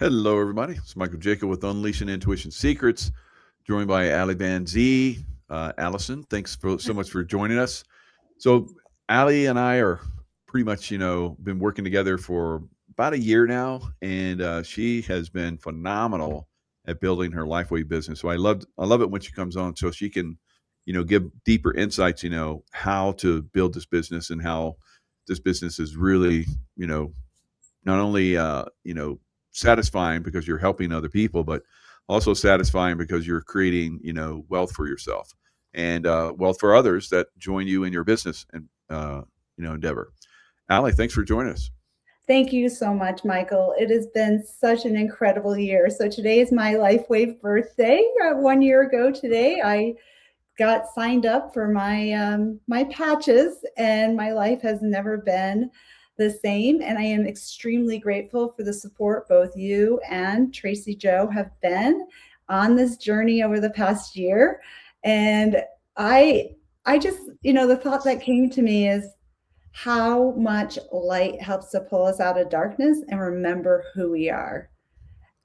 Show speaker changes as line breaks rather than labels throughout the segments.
Hello, everybody. It's Michael Jacob with Unleashing Intuition Secrets, joined by Ali vanZ. Allison, thanks so much for joining us. So, Ali and I are pretty much, been working together for about a year now, and she has been phenomenal at building her LifeWave business. So I love it when she comes on, so she can, give deeper insights, how to build this business and how this business is really, you know, not only satisfying because you're helping other people, but also satisfying because you're creating wealth for yourself and wealth for others that join you in your business and endeavor. Ali, thanks for joining us.
Thank you so much, Michael. It has been such an incredible year. So today is my LifeWave birthday. 1 year ago today, I got signed up for my patches, and my life has never been the same. And I am extremely grateful for the support both you and Tracy Joe have been on this journey over the past year. And I just, the thought that came to me is how much light helps to pull us out of darkness and remember who we are.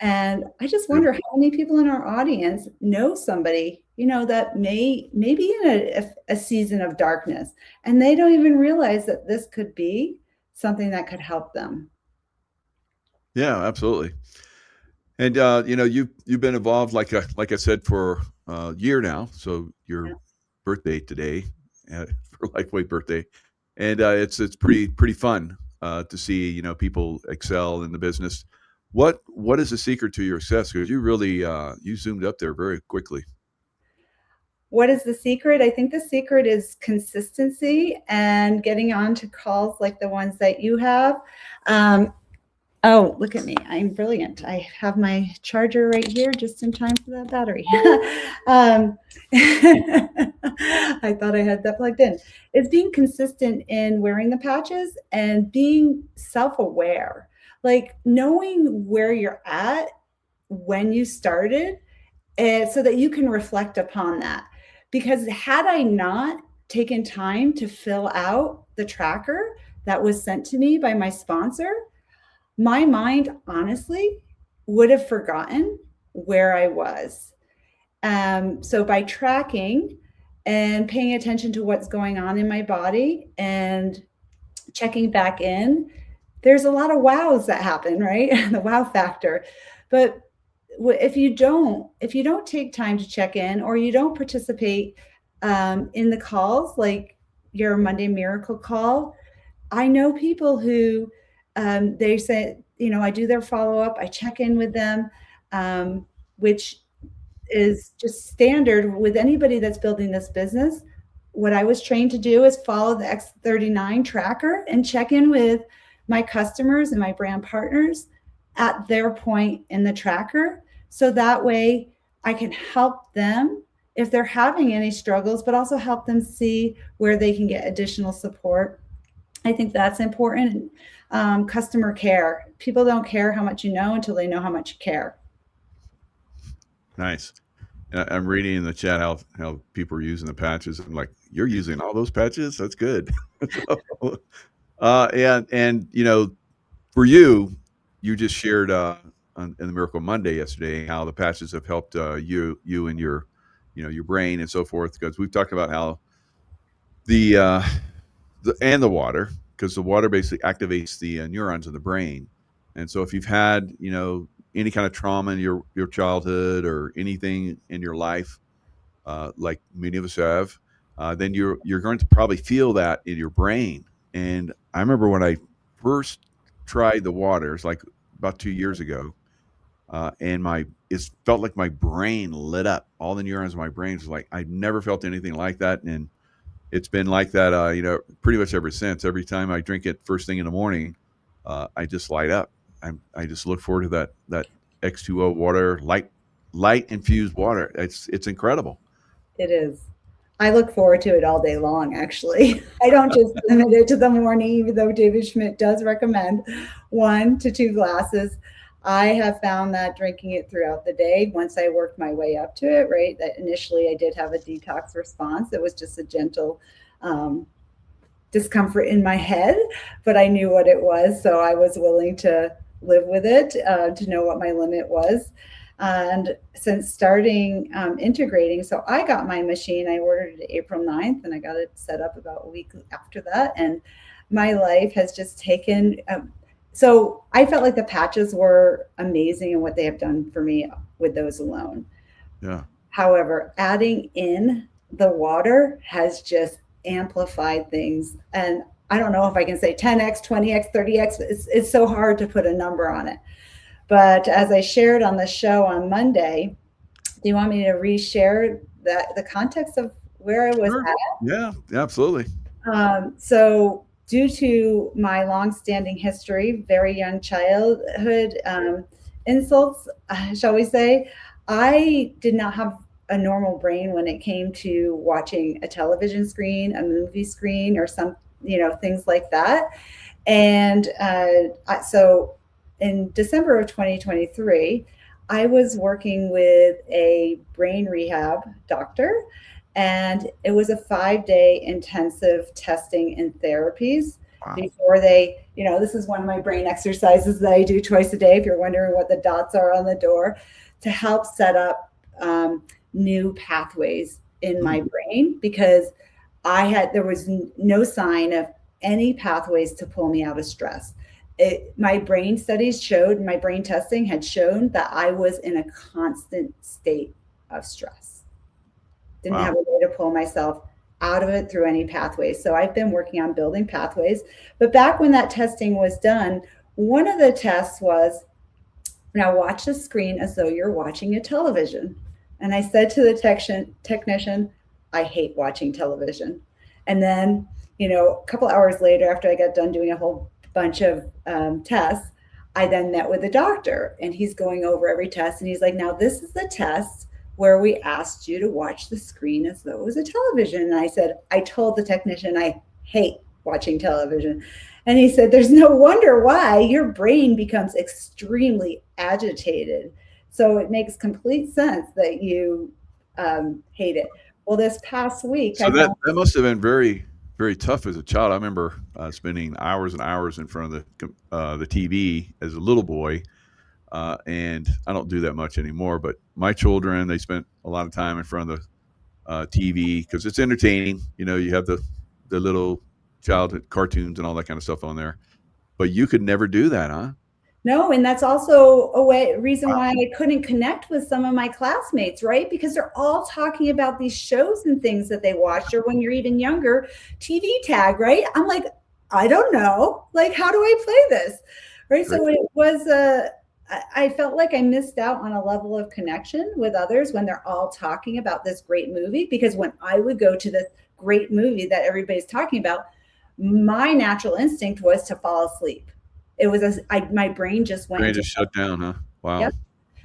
And I just wonder how many people in our audience know somebody, that may be in a season of darkness, and they don't even realize that this could be something that could help them.
Yeah, absolutely. And you've been involved, like I said, for a year now. So your birthday today, for LifeWave birthday, and it's pretty fun to see people excel in the business. What is the secret to your success? Because you really you zoomed up there very quickly.
What is the secret? I think the secret is consistency and getting on to calls like the ones that you have. Oh, look at me. I'm brilliant. I have my charger right here just in time for that battery. I thought I had that plugged in. It's being consistent in wearing the patches and being self-aware, like knowing where you're at when you started, so that you can reflect upon that. Because had I not taken time to fill out the tracker that was sent to me by my sponsor, my mind honestly would have forgotten where I was. So by tracking and paying attention to what's going on in my body and checking back in, there's a lot of wows that happen, right? The wow factor. But if you don't take time to check in, or you don't participate in the calls, like your Monday Miracle call, I know people who they say, I do their follow up, I check in with them, which is just standard with anybody that's building this business. What I was trained to do is follow the X39 tracker and check in with my customers and my brand partners at their point in the tracker. So that way I can help them if they're having any struggles, but also help them see where they can get additional support. I think that's important. Customer care. People don't care how much you know until they know how much you care.
Nice. I'm reading in the chat how people are using the patches. I'm like, you're using all those patches? That's good. So, and for you, you just shared in the Miracle Monday yesterday how the patches have helped you and your your brain and so forth. Because we've talked about how the and the water, because the water basically activates the neurons in the brain. And so if you've had any kind of trauma in your childhood or anything in your life, like many of us have, then you're going to probably feel that in your brain. And I remember when I first tried the waters, like about 2 years ago, and it felt like my brain lit up. All the neurons in my brain was like, I never felt anything like that, and it's been like that, pretty much ever since. Every time I drink it first thing in the morning, I just light up. I just look forward to that X2O water, light infused water. It's incredible.
It is. I look forward to it all day long, actually. I don't just limit it to the morning, even though David Schmidt does recommend 1 to 2 glasses. I have found that drinking it throughout the day, once I worked my way up to it, right? That initially I did have a detox response. It was just a gentle discomfort in my head, but I knew what it was. So I was willing to live with it, to know what my limit was. And since starting integrating, so I got my machine, I ordered it April 9th and I got it set up about a week after that. And my life has just taken, so I felt like the patches were amazing and what they have done for me with those alone.
Yeah.
However, adding in the water has just amplified things. And I don't know if I can say 10x, 20x, 30x. It's so hard to put a number on it. But as I shared on the show on Monday, do you want me to reshare that the context of where I was
Sure.
at?
Yeah. Absolutely.
So, due to my long-standing history, very young childhood insults, shall we say, I did not have a normal brain when it came to watching a television screen, a movie screen, or some, things like that. And so, in December of 2023, I was working with a brain rehab doctor, and it was a 5-day intensive testing and therapies
Wow.
before they, this is one of my brain exercises that I do twice a day, if you're wondering what the dots are on the door, to help set up new pathways in my
Mm.
brain, because there was no sign of any pathways to pull me out of stress. My brain studies showed, my brain testing had shown that I was in a constant state of stress. Didn't have
Wow.
a way to pull myself out of it through any pathways. So I've been working on building pathways. But back when that testing was done, one of the tests was, now watch the screen as though you're watching a television. And I said to the technician, I hate watching television. And then, a couple hours later, after I got done doing a whole bunch of tests, I then met with the doctor, and he's going over every test. And he's like, now this is the test where we asked you to watch the screen as though it was a television. And I said, I told the technician I hate watching television. And he said, there's no wonder why your brain becomes extremely agitated. So it makes complete sense that you hate it. Well, this past week,
So
I
that
found,
that must have been very very tough as a child. I remember spending hours and hours in front of the TV as a little boy, and I don't do that much anymore. But my children, they spent a lot of time in front of the TV because it's entertaining. You have the little childhood cartoons and all that kind of stuff on there. But you could never do that, huh?
no, and that's also reason
Wow.
why I couldn't connect with some of my classmates, right? Because they're all talking about these shows and things that they watched, or when you're even younger, TV tag, right? I'm like, I don't know. Like, how do I play this? Right.
Great.
So it was I felt like I missed out on a level of connection with others when they're all talking about this great movie. Because when I would go to this great movie that everybody's talking about, my natural instinct was to fall asleep. It was my brain just went
Brain
into
just shut down, huh? Wow.
yep,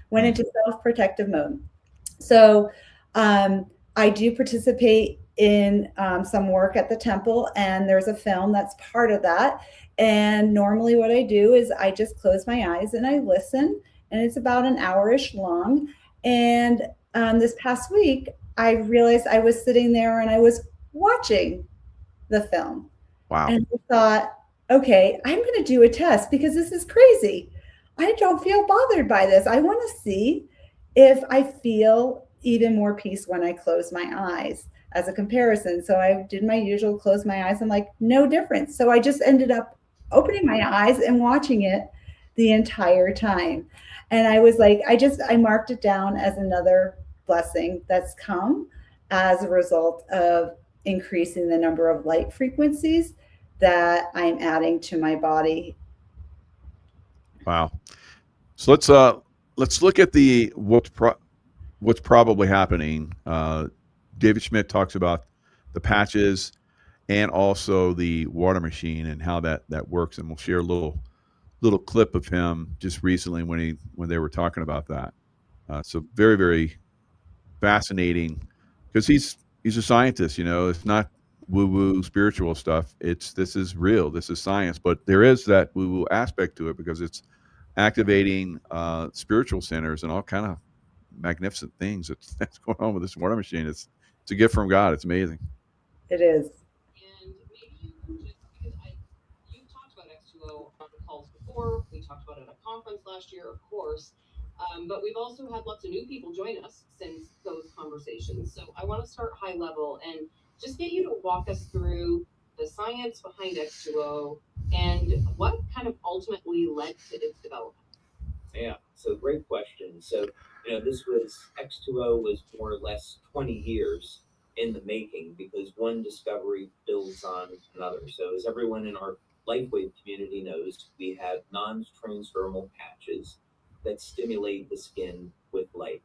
went
Mm.
into self-protective mode. So I do participate in some work at the temple, and there's a film that's part of that. And normally, what I do is I just close my eyes and I listen, and it's about an hour-ish long. And this past week, I realized I was sitting there and I was watching the film,
Wow.
and I thought, okay, I'm going to do a test because this is crazy. I don't feel bothered by this. I want to see if I feel even more peace when I close my eyes as a comparison. So I did my usual close my eyes. I'm like, no difference. So I just ended up opening my eyes and watching it the entire time. And I was like, I marked it down as another blessing that's come as a result of increasing the number of light frequencies that I'm adding to my body.
Wow. So let's look at the what's probably happening. David Schmidt talks about the patches and also the water machine and how that works, and we'll share a little clip of him just recently when they were talking about that. So very very fascinating because he's a scientist. It's not woo woo spiritual stuff. This is real. This is science, but there is that woo woo aspect to it because it's activating spiritual centers and all kind of magnificent things that's going on with this water machine. It's a gift from God. It's amazing.
It is.
before. We talked about it at a conference last year, of course. But we've also had lots of new people join us since those conversations. So I want to start high level and just get you to walk us through the science behind X2O and what kind of ultimately led to its development.
Yeah, so great question. So, this was X2O was more or less 20 years in the making because one discovery builds on another. So, as everyone in our LifeWave community knows, we have non-transdermal patches that stimulate the skin with light.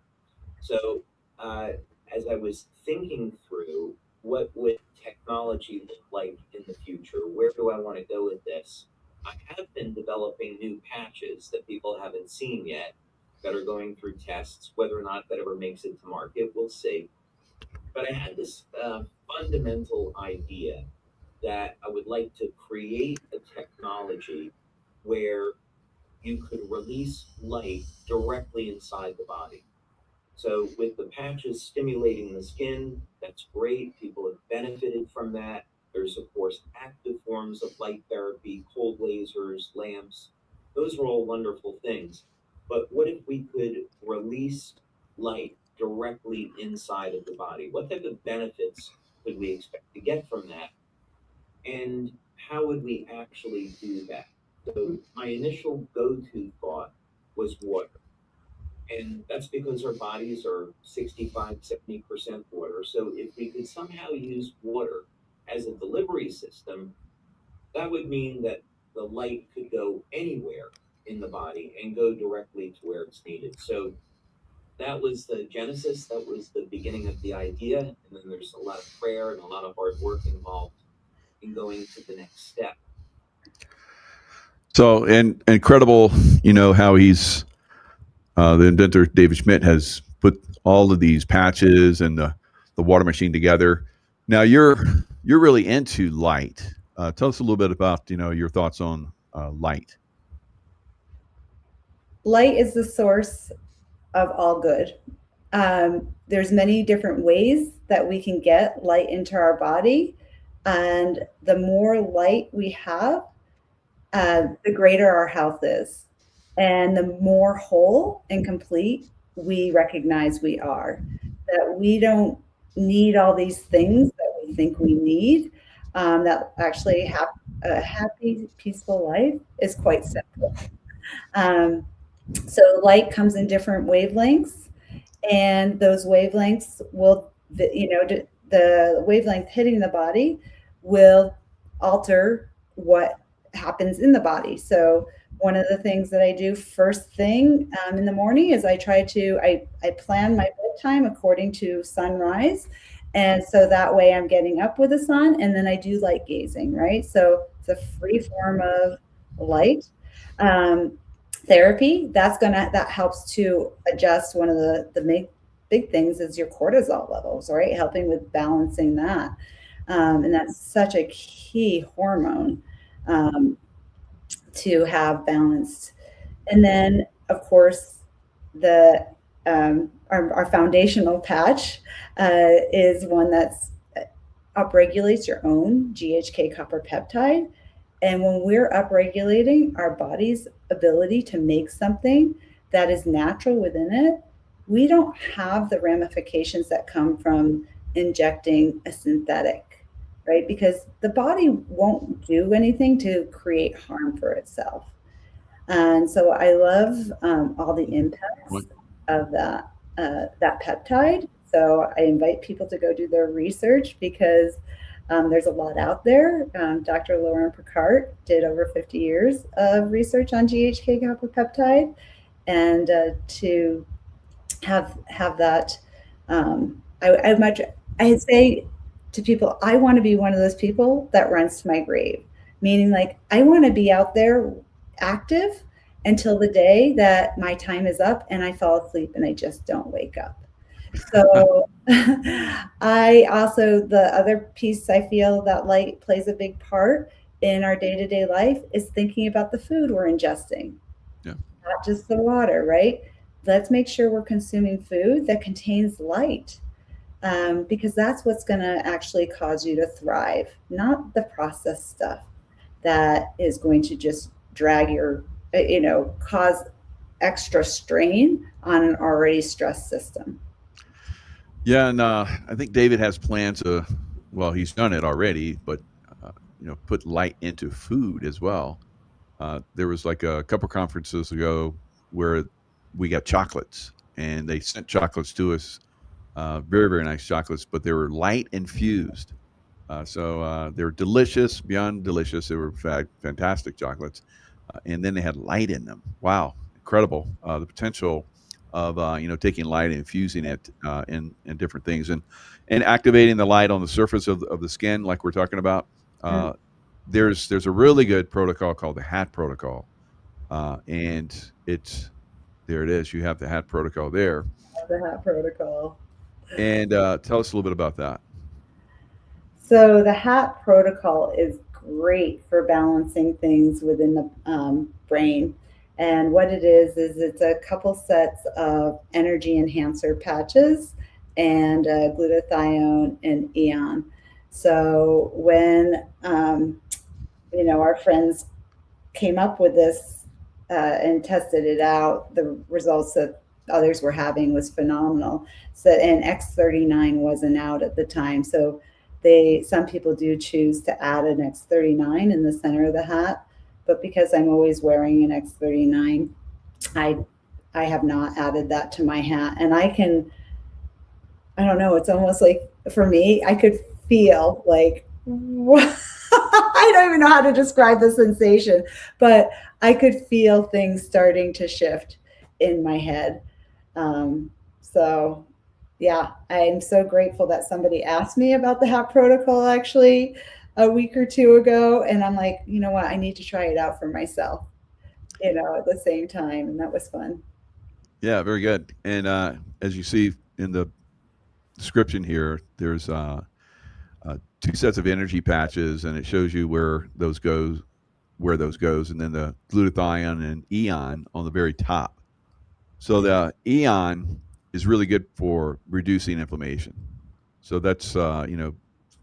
So, uh, as I was thinking through what would technology look like in the future, where do I want to go with this? I have been developing new patches that people haven't seen yet that are going through tests. Whether or not that ever makes it to market, we'll see. But I had this fundamental idea that I would like to create a technology where you could release light directly inside the body. So with the patches stimulating the skin, that's great. People have benefited from that. There's of course active forms of light therapy, cold lasers, lamps. Those are all wonderful things. But what if we could release light directly inside of the body? What type of benefits could we expect to get from that? And how would we actually do that? So my initial go-to thought was water. And that's because our bodies are 65, 70% water. So if we could somehow use water as a delivery system, that would mean that the light could go anywhere in the body and go directly to where it's needed. So that was the genesis, that was the beginning of the idea. And then there's a lot of prayer and a lot of hard work involved in going to the next step.
So, and incredible, how he's the inventor David Schmidt has put all of these patches and the water machine together. Now you're really into light. Tell us a little bit about your thoughts on light.
Light is the source of all good. There's many different ways that we can get light into our body, and the more light we have, the greater our health is, and the more whole and complete we recognize we are. That we don't need all these things that we think we need. That actually have a happy, peaceful life is quite simple. Um, so light comes in different wavelengths, and those wavelengths will, the wavelength hitting the body will alter what happens in the body. So one of the things that I do first thing in the morning is I plan my bedtime according to sunrise. And so that way I'm getting up with the sun, and then I do light gazing, right? So it's a free form of light. Therapy, that helps to adjust one of the big things is your cortisol levels, right? Helping with balancing that. And that's such a key hormone to have balanced. And then, of course, our foundational patch is one that's upregulates your own GHK-copper peptide. And when we're upregulating our body's ability to make something that is natural within it, we don't have the ramifications that come from injecting a synthetic, right? Because the body won't do anything to create harm for itself. And so I love all the impacts of that peptide. So I invite people to go do their research because there's a lot out there. Dr. Lauren Picard did over 50 years of research on GHK-copper peptide, and to have that, I'd say to people, I want to be one of those people that runs to my grave, meaning like I want to be out there active until the day that my time is up and I fall asleep and I just don't wake up. So the other piece I feel that light plays a big part in our day-to-day life is thinking about the food we're ingesting.
Yeah.
Not just the water, right? Let's make sure we're consuming food that contains light, because that's what's going to actually cause you to thrive, not the processed stuff that is going to just drag your cause extra strain on an already stressed system.
Yeah, and I think David has plans to, well, he's done it already, but put light into food as well. There was like a couple conferences ago where we got chocolates, and they sent chocolates to us, very very nice chocolates, but they were light infused. So they were delicious, beyond delicious. They were fantastic chocolates, and then they had light in them. Wow, incredible! The potential of taking light and infusing it in different things, and activating the light on the surface of the skin, like we're talking about. There's a really good protocol called the HAT protocol, and there it is. You have the HAT protocol there.
The HAT protocol.
And tell us a little bit about that.
So the HAT protocol is great for balancing things within the brain. And what it is it's a couple sets of energy enhancer patches and glutathione and eon. So when our friends came up with this and tested it out, the results that others were having was phenomenal. So, and X39 wasn't out at the time. So some people do choose to add an X39 in the center of the hat, but because I'm always wearing an X39, I have not added that to my hat. And I don't know, it's almost like, for me, I could feel like, I don't even know how to describe the sensation, but I could feel things starting to shift in my head. So yeah, I'm so grateful that somebody asked me about the HAT protocol actually a week or two ago. And I'm like, you know what, I need to try it out for myself, at the same time. And that was fun.
Yeah, very good. And as you see in the description here, there's two sets of energy patches, and it shows you where those goes, and then the glutathione and eon on the very top. So the eon is really good for reducing inflammation. So that's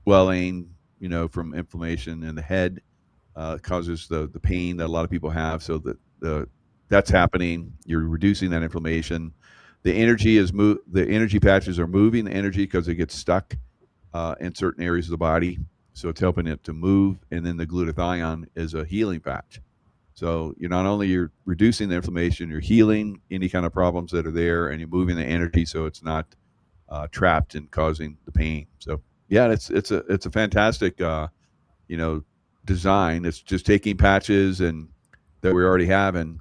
swelling, from inflammation in the head, causes the pain that a lot of people have. So that's happening. You're reducing that inflammation. The energy patches are moving the energy because it gets stuck in certain areas of the body. So it's helping it to move. And then the glutathione is a healing patch. So you're reducing the inflammation, you're healing any kind of problems that are there, and you're moving the energy so it's not trapped and causing the pain. So yeah, it's a fantastic design. It's just taking patches and that we already have, and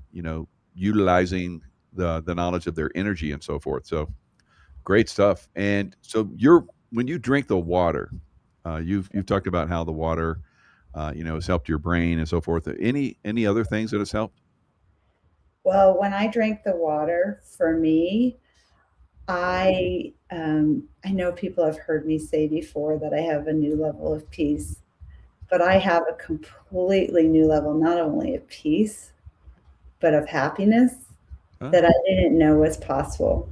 utilizing the knowledge of their energy and so forth. So great stuff. And so when you drink the water, you've talked about how the water has helped your brain and so forth. Any other things that has helped?
Well, when I drink the water, for me, I know people have heard me say before that I have a new level of peace, but I have a completely new level, not only of peace, but of happiness that I didn't know was possible.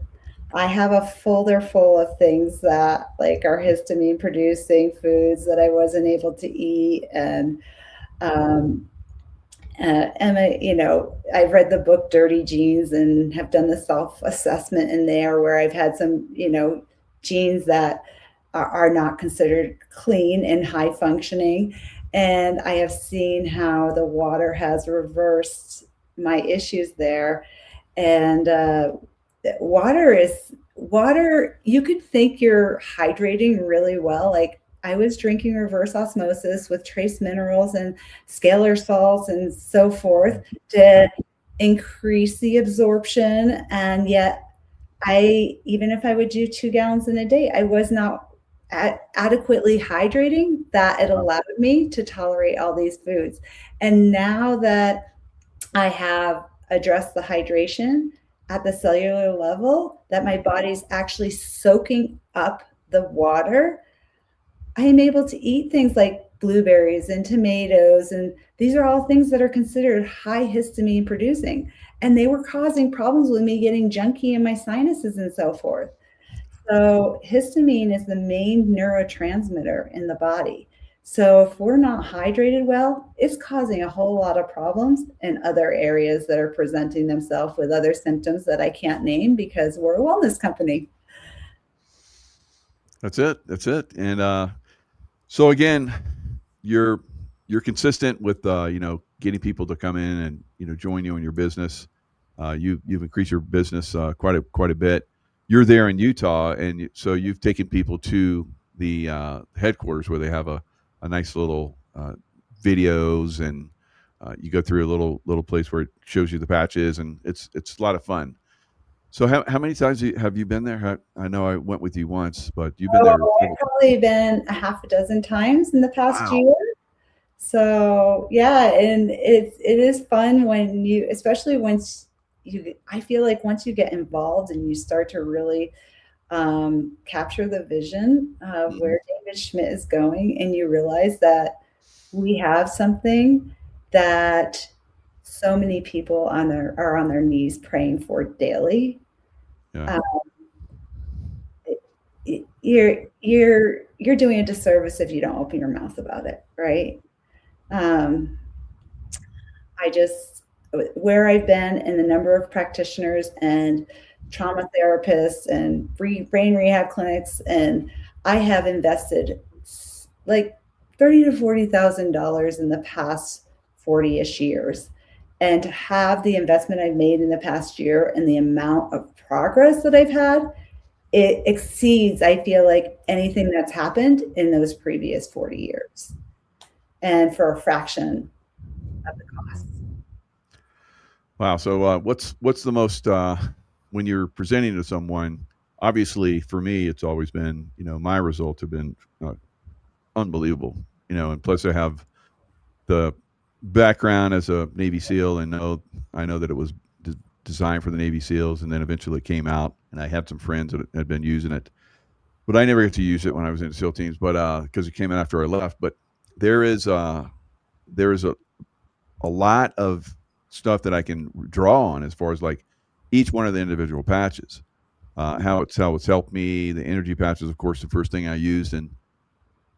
I have a folder full of things that are histamine producing foods that I wasn't able to eat. And I've read the book Dirty Genes and have done the self-assessment in there where I've had some, genes that are not considered clean and high functioning. And I have seen how the water has reversed my issues there. And water, you could think you're hydrating really well. Like I was drinking reverse osmosis with trace minerals and scalar salts and so forth to increase the absorption. And yet even if I would do 2 gallons in a day, I was not adequately hydrating, that it allowed me to tolerate all these foods. And now that I have addressed the hydration at the cellular level, that my body's actually soaking up the water, I am able to eat things like blueberries and tomatoes. And these are all things that are considered high histamine producing. And they were causing problems with me getting junky in my sinuses and so forth. So histamine is the main neurotransmitter in the body. So if we're not hydrated well, it's causing a whole lot of problems in other areas that are presenting themselves with other symptoms that I can't name because we're a wellness company.
That's it. That's it. And so again, you're consistent with getting people to come in and join you in your business. You've increased your business quite a bit. You're there in Utah, and so you've taken people to the headquarters where they have a nice little videos, and you go through a little place where it shows you the patches, and it's a lot of fun. So how many times have you been there? I know I went with you once, but you've been there.
I've probably been a half a dozen times in the past
Wow.
year. So yeah, and it is fun when you, especially once you, I feel like once you get involved and you start to really capture the vision of where David Schmidt is going, and you realize that we have something that so many people are on their knees praying for daily.
Yeah.
You're doing a disservice if you don't open your mouth about it, right? I just, where I've been and the number of practitioners and trauma therapists and brain rehab clinics, and I have invested like $30,000 to $40,000 in the past 40-ish years. And to have the investment I've made in the past year and the amount of progress that I've had, it exceeds, I feel like, anything that's happened in those previous 40 years. And for a fraction of the cost.
Wow. So what's the most when you're presenting to someone? Obviously, for me, it's always been my results have been unbelievable. And plus I have the background as a Navy SEAL, and I know that it was designed for the Navy SEALs, and then eventually it came out, and I had some friends that had been using it, but I never got to use it when I was in SEAL teams, but because it came out after I left. But there is a lot of stuff that I can draw on as far as like each one of the individual patches, how it's helped me. The energy patches, of course, the first thing I used, and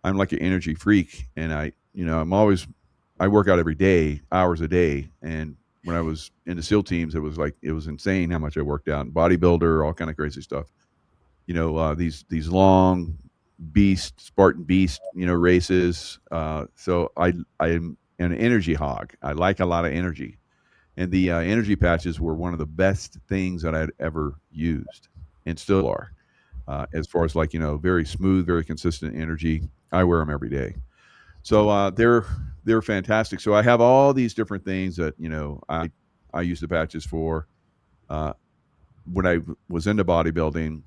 I'm like an energy freak, and I work out every day, hours a day, and when I was in the SEAL teams, it was insane how much I worked out. Bodybuilder, all kind of crazy stuff. These long Spartan beast, races. So I'm an energy hog. I like a lot of energy, and the energy patches were one of the best things that I'd ever used, and still are. As far as very smooth, very consistent energy. I wear them every day. So they're fantastic. So I have all these different things that I use the patches for. When I was into bodybuilding,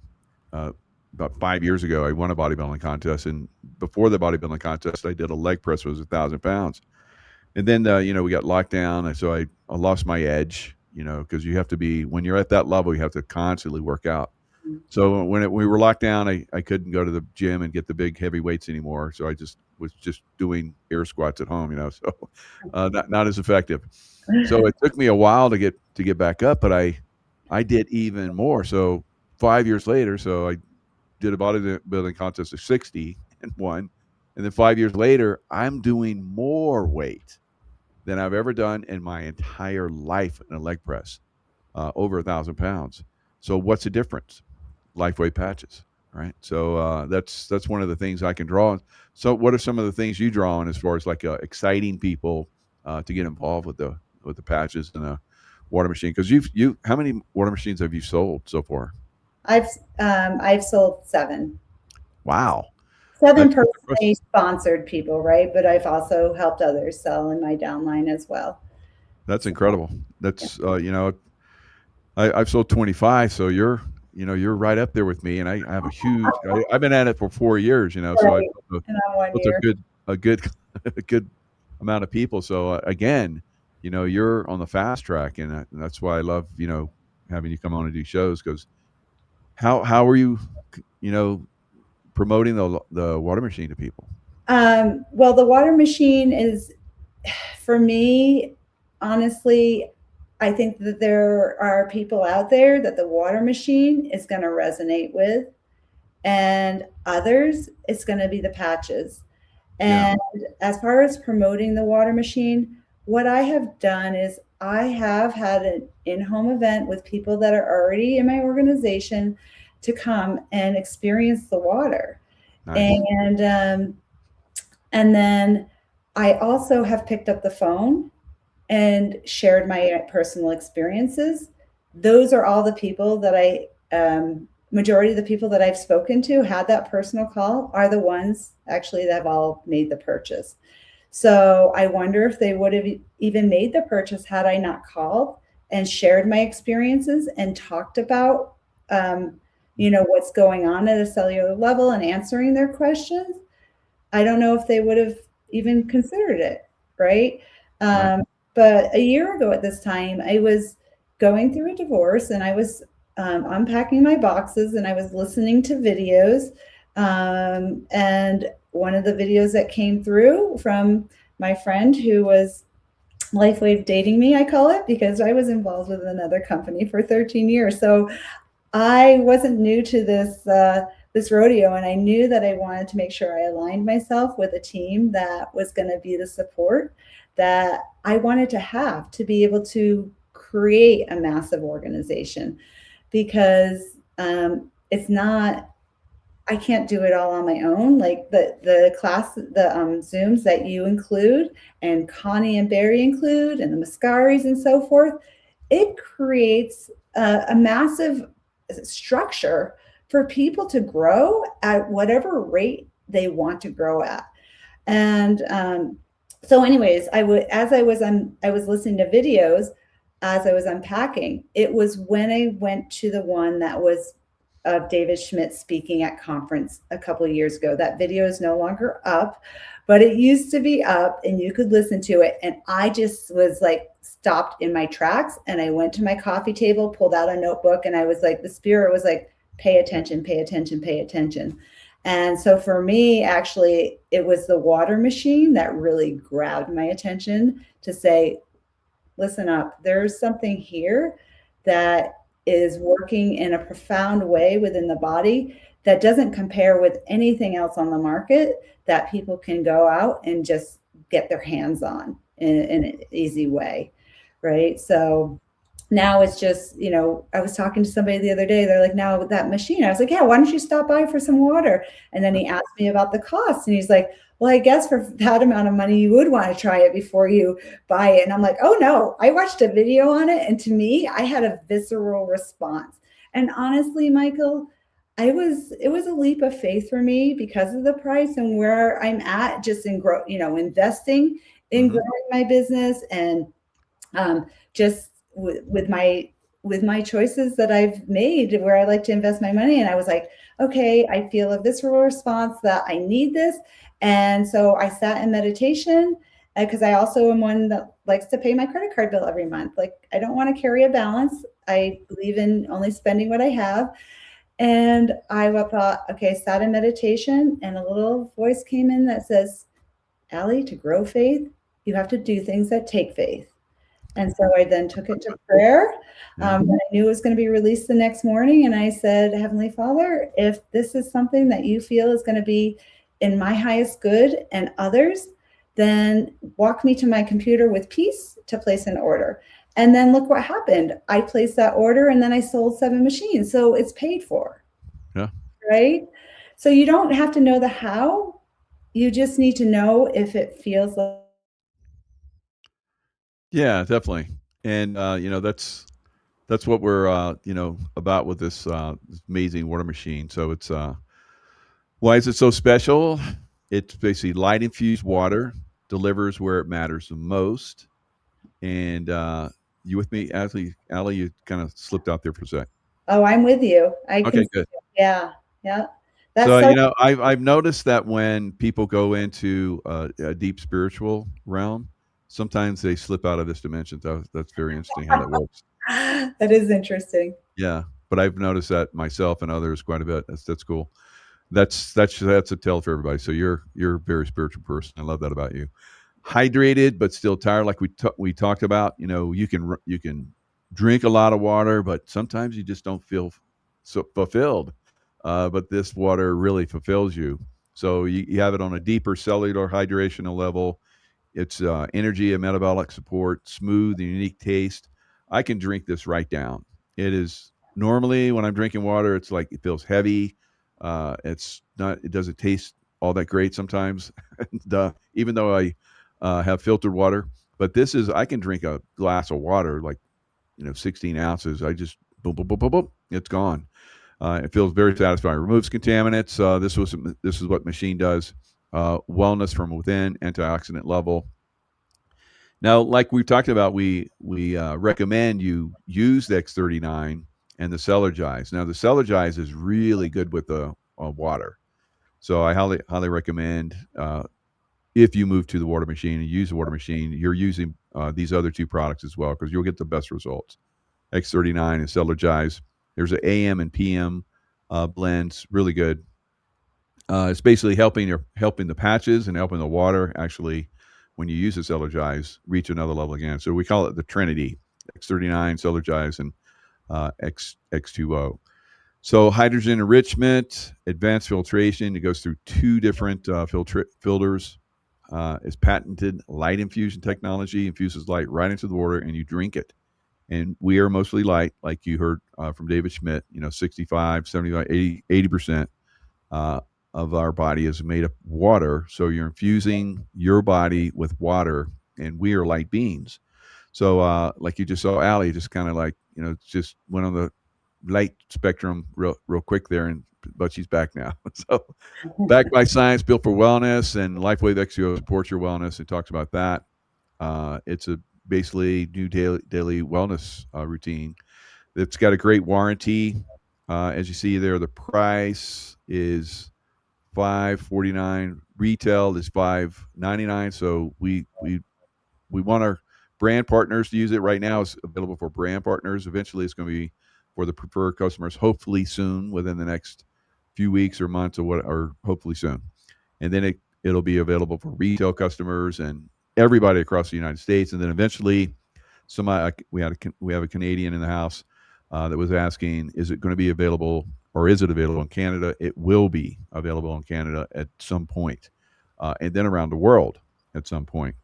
about 5 years ago, I won a bodybuilding contest, and before the bodybuilding contest, I did a leg press that was 1,000 pounds, and then we got locked down, and so I lost my edge, because you have to be, when you're at that level, you have to constantly work out. So when we were locked down, I couldn't go to the gym and get the big heavy weights anymore. So I was just doing air squats at home, so not as effective. So it took me a while to get back up, but I did even more. So 5 years later, so I did a bodybuilding contest of 60 and won. And then 5 years later, I'm doing more weight than I've ever done in my entire life in a leg press, over 1,000 pounds. So what's the difference? LifeWave patches, right? So that's one of the things I can draw on. So what are some of the things you draw on as far as like exciting people to get involved with the patches and the water machine? Because how many water machines have you sold so far?
I've sold 7.
Wow.
7 personally sponsored people, right? But I've also helped others sell in my downline as well.
That's incredible. That's I've sold 25, so you're right up there with me, and I have a huge. I've been at it for 4 years, so
Right.
I
And I'm 1
built
year.
a good amount of people. So again, you're on the fast track, and that's why I love having you come on and do shows. Because how are you promoting the water machine to people?
Well, the water machine is, for me, honestly, I think that there are people out there that the water machine is going to resonate with, and others, it's going to be the patches.
Yeah.
And as far as promoting the water machine, what I have done is I have had an in-home event with people that are already in my organization to come and experience the water.
Nice.
And then I also have picked up the phone and shared my personal experiences. Those are all the people that majority of the people that I've spoken to had that personal call are the ones actually that have all made the purchase. So I wonder if they would have even made the purchase had I not called and shared my experiences and talked about, what's going on at a cellular level and answering their questions. I don't know if they would have even considered it, right?
Right.
But a year ago at this time, I was going through a divorce and I was unpacking my boxes and I was listening to videos. And one of the videos that came through from my friend who was LifeWave dating me, I call it, because I was involved with another company for 13 years. So I wasn't new to this rodeo, and I knew that I wanted to make sure I aligned myself with a team that was going to be the support that I wanted to have to be able to create a massive organization, because it's not. I can't do it all on my own. Like the class, the Zooms that you include, and Connie and Barry include, and the Mascaris and so forth, it creates a massive structure for people to grow at whatever rate they want to grow at. And so, anyways, I was listening to videos as I was unpacking. It was when I went to the one that was of David Schmidt speaking at conference a couple of years ago. That video is no longer up, but it used to be up and you could listen to it. And I just was like stopped in my tracks, and I went to my coffee table, pulled out a notebook, and I was like, the spirit was like, pay attention, pay attention, pay attention. And so for me, actually, it was the water machine that really grabbed my attention to say, listen up, there's something here that is working in a profound way within the body that doesn't compare with anything else on the market that people can go out and just get their hands on in an easy way, right? So now it's just, I was talking to somebody the other day, they're like, now with that machine, I was like, yeah, why don't you stop by for some water? And then he asked me about the cost, and he's like, well, I guess for that amount of money, you would want to try it before you buy it. And I'm like, oh no, I watched a video on it. And to me, I had a visceral response. And honestly, Michael, it was a leap of faith for me because of the price and where I'm at just in investing in growing my business, and just with my choices that I've made where I like to invest my money. And I was like, okay, I feel a visceral response that I need this. And so I sat in meditation, because I also am one that likes to pay my credit card bill every month. Like, I don't want to carry a balance. I believe in only spending what I have. And I thought, okay, sat in meditation, and a little voice came in that says, Allie, to grow faith, you have to do things that take faith. And so I then took it to prayer. I knew it was going to be released the next morning. And I said, Heavenly Father, if this is something that you feel is going to be in my highest good and others, then walk me to my computer with peace to place an order. And then look what happened. I placed that order, and then I sold 7 machines. So it's paid for.
Yeah.
Right? So you don't have to know the how. You just need to know if it feels like.
Yeah, definitely. And that's what we're about with this amazing water machine. So it's why is it so special? It's basically light infused water, delivers where it matters the most. And you with me, Ashley? Allie, you kind of slipped out there for a sec.
Oh, I'm with you. I can.
Okay, good.
Yeah. That's
So
so.
I've noticed that when people go into a deep spiritual realm, sometimes they slip out of this dimension. That's very interesting how that works.
That is interesting.
Yeah, but I've noticed that myself and others quite a bit. That's cool. That's a tell for everybody. So you're a very spiritual person. I love that about you. Hydrated but still tired, like we talked about. You can drink a lot of water, but sometimes you just don't feel so fulfilled. But this water really fulfills you. So you have it on a deeper cellular hydration level. It's energy and metabolic support, smooth and unique taste. I can drink this right down. It is normally when I'm drinking water, it's like it feels heavy. It's not. It doesn't taste all that great sometimes. And, even though I have filtered water, but this is I can drink a glass of water like 16 ounces. I just boom, boom, boom, boom, boom. It's gone. It feels very satisfying. Removes contaminants. This is what machine does. Wellness from within, antioxidant level. Now, like we've talked about, we recommend you use the X39 and the Celergize. Now, the Celergize is really good with the water, so I highly recommend if you move to the water machine and use the water machine, you're using these other two products as well because you'll get the best results. X39 and Celergize. There's an AM and PM blends, really good. It's basically helping the patches and helping the water actually, when you use the Celergize, reach another level again. So we call it the Trinity: X39, Celergize, and X2O. So hydrogen enrichment, advanced filtration. It goes through two different filters. It's patented light infusion technology. Infuses light right into the water, and you drink it. And we are mostly light, like you heard from David Schmidt. 65, 75, 80% of our body is made of water. So you're infusing your body with water, and we are light beings. So like you just saw Allie just kind of like, just went on the light spectrum real quick there, but she's back now. So backed by science, built for wellness, and LifeWave X2O supports your wellness. It talks about that. It's a basically new daily wellness routine. It's got a great warranty. As you see there, the price is $549. Retail is $599. So we want our brand partners to use it. Right now, it's available for brand partners. Eventually, it's going to be for the preferred customers. Hopefully soon, within the next few weeks or months, or hopefully soon. And then it'll be available for retail customers and everybody across the United States. And then eventually, we have a Canadian in the house that was asking, is it going to be available, or is it available in Canada? It will be available in Canada at some point, and then around the world at some point.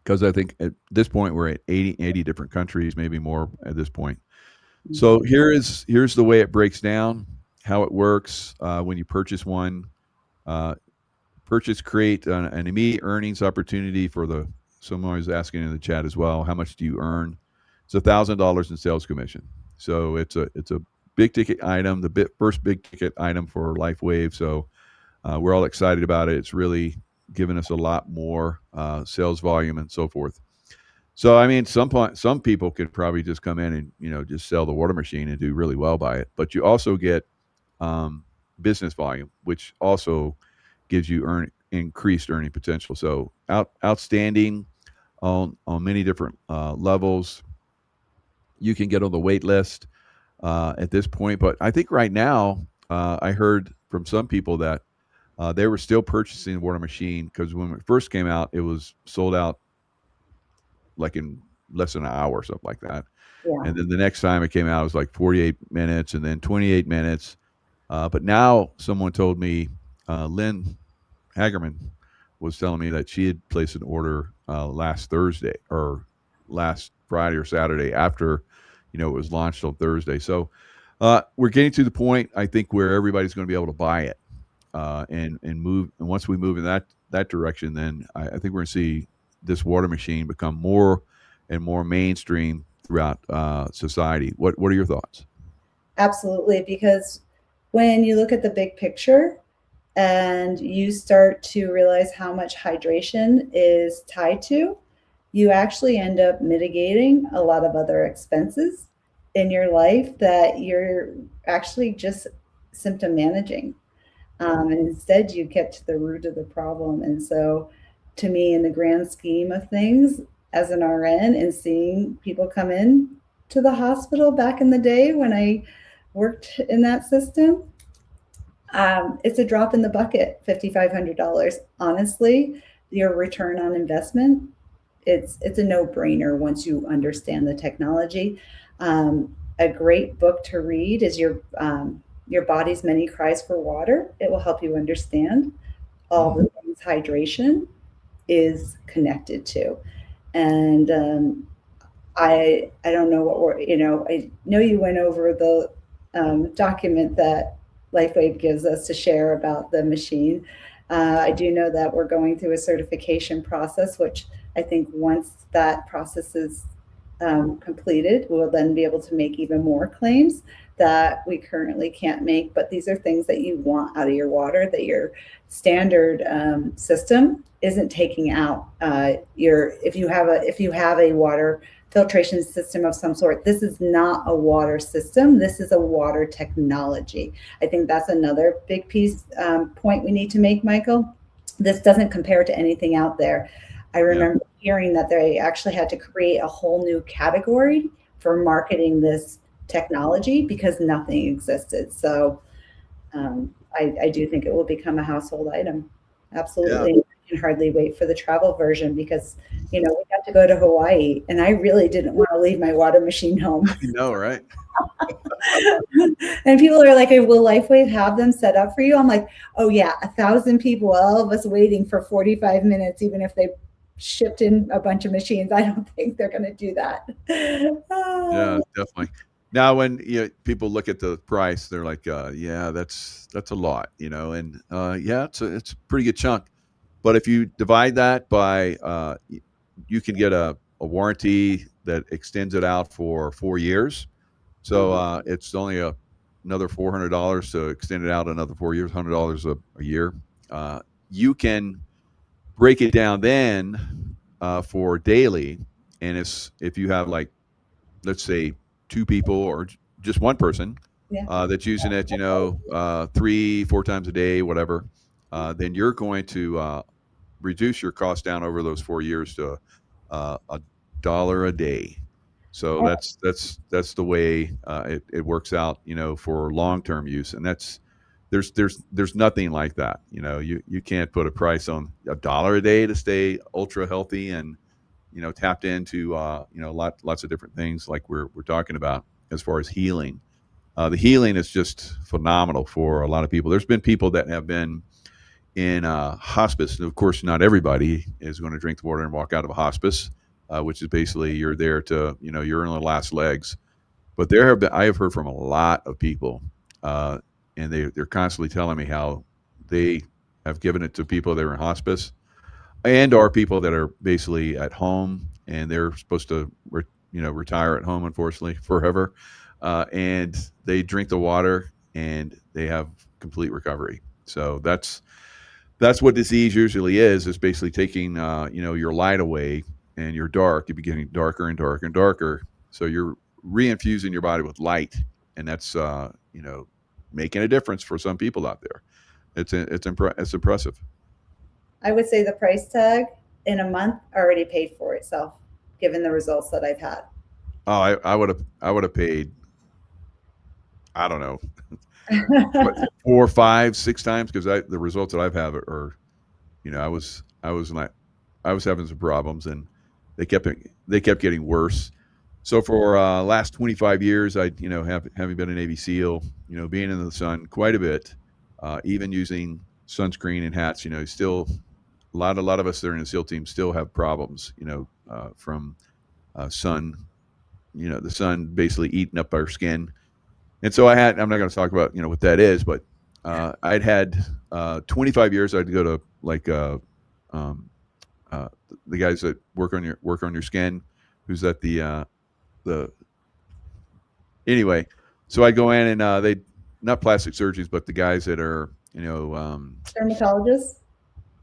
Because I think at this point we're at 80 different countries, maybe more at this point. So here's the way it breaks down, how it works when you purchase one. Create an immediate earnings opportunity for someone was asking in the chat as well, how much do you earn? It's $1,000 in sales commission. So it's a big ticket item, the first big ticket item for LifeWave. So we're all excited about it. It's really given us a lot more sales volume and so forth. So I mean, some people could probably just come in and just sell the water machine and do really well by it. But you also get business volume, which also gives you increased earning potential. So outstanding on many different levels. You can get on the wait list at this point, but I think right now I heard from some people that they were still purchasing the water machine because when it first came out, it was sold out like in less than an hour or something like that.
Yeah.
And then the next time it came out, it was like 48 minutes and then 28 minutes. But now someone told me, Lynn Hagerman was telling me that she had placed an order last Thursday or last Friday or Saturday after, it was launched on Thursday. So we're getting to the point, I think, where everybody's going to be able to buy it and move. And once we move in that direction, then I think we're going to see this water machine become more and more mainstream throughout society. What are your thoughts?
Absolutely, because when you look at the big picture and you start to realize how much hydration is tied to, you actually end up mitigating a lot of other expenses in your life that you're actually just symptom managing. And instead, you get to the root of the problem. And so, to me, in the grand scheme of things, as an RN and seeing people come in to the hospital back in the day when I worked in that system, it's a drop in the bucket, $5,500. Honestly, your return on investment, it's a no-brainer once you understand the technology. A great book to read is Your Body's Many Cries for Water. It will help you understand all the things hydration is connected to. And I don't know what we're, I know you went over the document that LifeWave gives us to share about the machine. I do know that we're going through a certification process, which I think once that process is completed, we'll then be able to make even more claims that we currently can't make. But these are things that you want out of your water that your standard system isn't taking out. If you have a water filtration system of some sort, this is not a water system. This is a water technology. I think that's another big point we need to make, Michael. This doesn't compare to anything out there. I remember hearing that they actually had to create a whole new category for marketing this technology because nothing existed. So I do think it will become a household item. Absolutely. Yeah. I can hardly wait for the travel version because, we got to go to Hawaii and I really didn't want to leave my water machine home.
I know, right?
And people are like, will LifeWave have them set up for you? I'm like, oh yeah, 1,000 people, all of us waiting for 45 minutes, even if they shipped in a bunch of machines. I don't think they're going to do that.
Yeah, definitely. Now, when people look at the price, they're like, yeah, that's a lot, and yeah, it's a pretty good chunk. But if you divide that by, you can get a warranty that extends it out for 4 years. So it's only another $400 to extend it out another 4 years, $100 a year. You can break it down then for daily, and if you have like, let's say 2 people or just one person that's using it, 3-4 times a day, whatever, then you're going to reduce your cost down over those 4 years to $1 a day. So that's the way it works out, for long-term use, and there's nothing like that. You can't put a price on $1 a day to stay ultra healthy and tapped into lots of different things like we're talking about as far as healing. The healing is just phenomenal for a lot of people. There's been people that have been in hospice, and of course, not everybody is going to drink the water and walk out of a hospice, which is basically you're there to you're in the last legs. But I have heard from a lot of people, and they're constantly telling me how they have given it to people that are in hospice, and are people that are basically at home and they're supposed to retire at home, unfortunately, forever, and they drink the water and they have complete recovery. So that's what disease usually is basically taking your light away, and your dark, you're getting darker and darker and darker. So you're reinfusing your body with light, and that's making a difference for some people out there. It's impressive.
I would say the price tag in a month already paid for itself, given the results that I've had.
Oh, I would have paid, I don't know, 4, 5, 6 times, because the results that I've had are, I was having some problems, and they kept getting worse. So for last 25 years, I having been a Navy SEAL, being in the sun quite a bit, even using sunscreen and hats, still a lot of us that are in the SEAL team still have problems, from sun, the sun basically eating up our skin. And so I'm not going to talk about, what that is, but I'd had 25 years. I'd go to like the guys that work on your skin, who's at the anyway. So I'd go in and they not plastic surgeons, but the guys that are
dermatologists.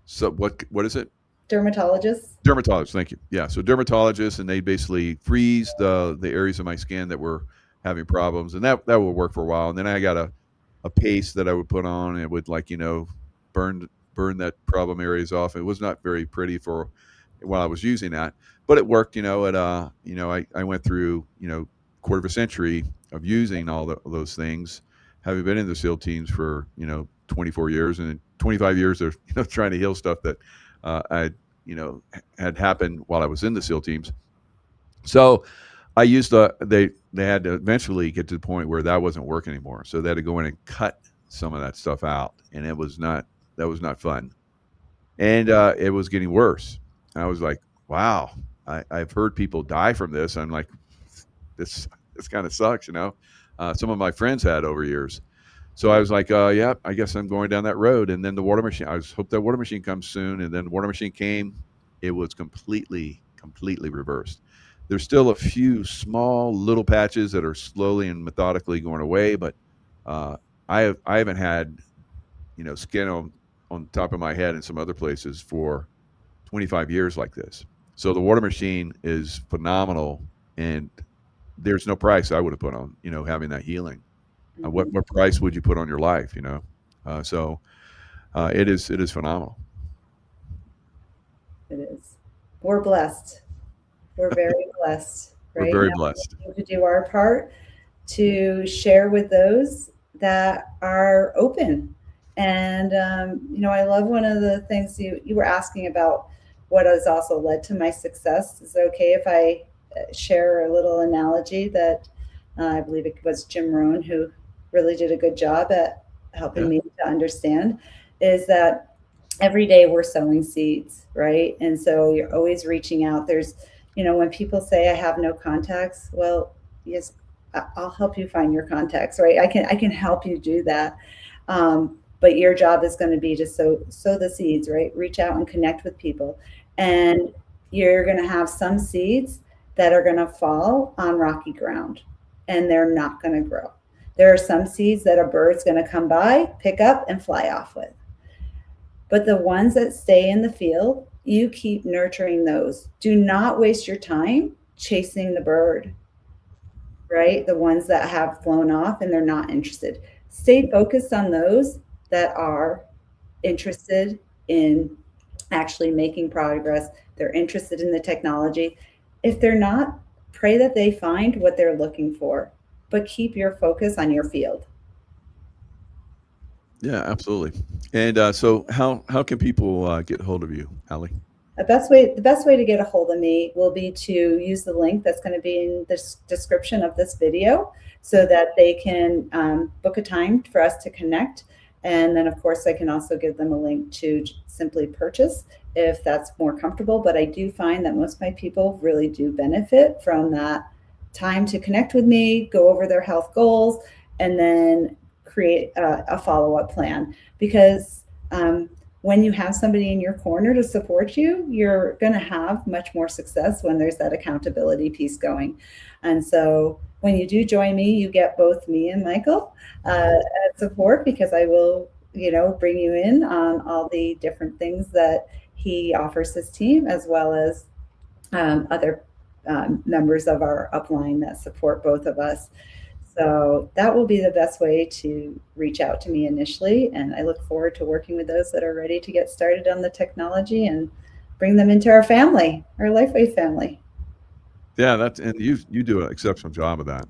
So what is it?
Dermatologists.
Dermatologists, thank you. Yeah, so dermatologists, and they basically freeze the areas of my skin that were having problems, and that would work for a while. And then I got a paste that I would put on, and it would burn that problem areas off. It was not very pretty for while I was using that, but it worked. I went through quarter of a century of using all those things, having been in the SEAL teams for 24 years, and in 25 years of trying to heal stuff that I had happened while I was in the SEAL teams. So I used they had to eventually get to the point where that wasn't working anymore. So they had to go in and cut some of that stuff out, and that was not fun. and it was getting worse. And I was like, wow, I've heard people die from this. I'm like, this kind of sucks, you know. Some of my friends had over years. So I was like, yeah, I guess I'm going down that road. And then the water machine, I was hope that water machine comes soon. And then the water machine came. It was completely reversed. There's still a few small little patches that are slowly and methodically going away, but I haven't had, you know, skin on top of my head and some other places for 25 years like this. So the water machine is phenomenal, and there's no price I would have put on, you know, having that healing. What price would you put on your life, you know? It is phenomenal.
It is. We're blessed. We're very blessed,
We're
right?
very
Now
blessed.
we need to do our part to share with those that are open. And you know, I love one of the things you were asking about what has also led to my success. Is it okay if I share a little analogy that I believe it was Jim Rohn who really did a good job at helping
Yeah.
me to understand, is that every day we're sowing seeds, right? And so you're always reaching out. There's, you know, when people say I have no contacts, well, yes, I'll help you find your contacts, right? I can help you do that. But your job is going to be to sow the seeds, right? Reach out and connect with people, and you're going to have some seeds that are going to fall on rocky ground, and they're not going to grow. There are some seeds that a bird's going to come by, pick up, and fly off with. But the ones that stay in the field, you keep nurturing those. Do not waste your time chasing the bird, right? The ones that have flown off and they're not interested. Stay focused on those that are interested in actually making progress. They're interested in the technology. If they're not, pray that they find what they're looking for, but keep your focus on your field.
Yeah, absolutely. And so how can people get hold of you, Allie?
The best way to get a hold of me will be to use the link that's going to be in the description of this video, so that they can book a time for us to connect. And then, of course, I can also give them a link to simply purchase if that's more comfortable. But I do find that most of my people really do benefit from that time to connect with me, go over their health goals, and then create a follow-up plan. Because when you have somebody in your corner to support you, you're going to have much more success when there's that accountability piece going. And so when you do join me, you get both me and Michael as support, because I will, you know, bring you in on all the different things that he offers his team, as well as other members of our upline that support both of us. So that will be the best way to reach out to me initially. And I look forward to working with those that are ready to get started on the technology and bring them into our family, our LifeWave family.
Yeah, and you do an exceptional job of that.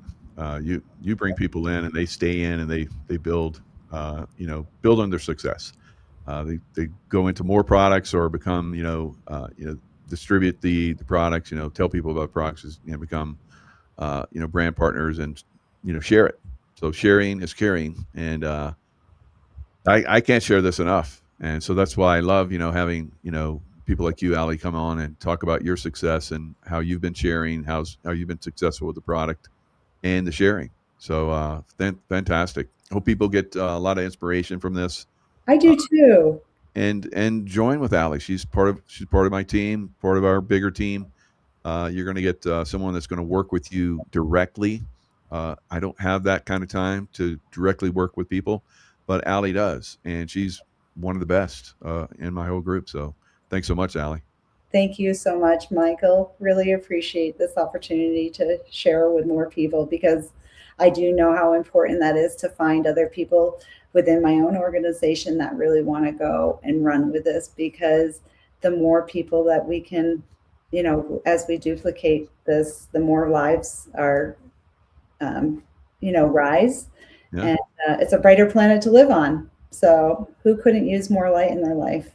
You bring people in and they stay in and they build build on their success. They go into more products or become distribute the products, tell people about products, become brand partners and share it. So sharing is caring, and I can't share this enough. And so that's why I love having people like you, Allie, come on and talk about your success and how you've been sharing, how you've been successful with the product and the sharing. So fantastic. Hope people get a lot of inspiration from this.
I do too.
And join with Allie. She's part of my team, part of our bigger team. You're going to get someone that's going to work with you directly. I don't have that kind of time to directly work with people, but Allie does, and she's one of the best in my whole group. So thanks so much, Allie.
Thank you so much, Michael. Really appreciate this opportunity to share with more people, because I do know how important that is to find other people within my own organization that really want to go and run with this, because the more people that we can, as we duplicate this, the more lives are, rise.
Yeah.
And it's a brighter planet to live on. So who couldn't use more light in their life?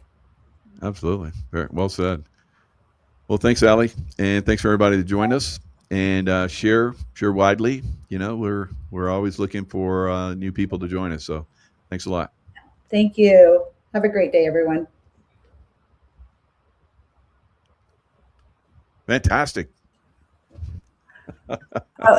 Absolutely. Very well said. Well, thanks, Allie, and thanks for everybody that joined us. And share widely. We're always looking for new people to join us. So thanks a lot.
Thank you. Have a great day, everyone.
Fantastic.
Oh,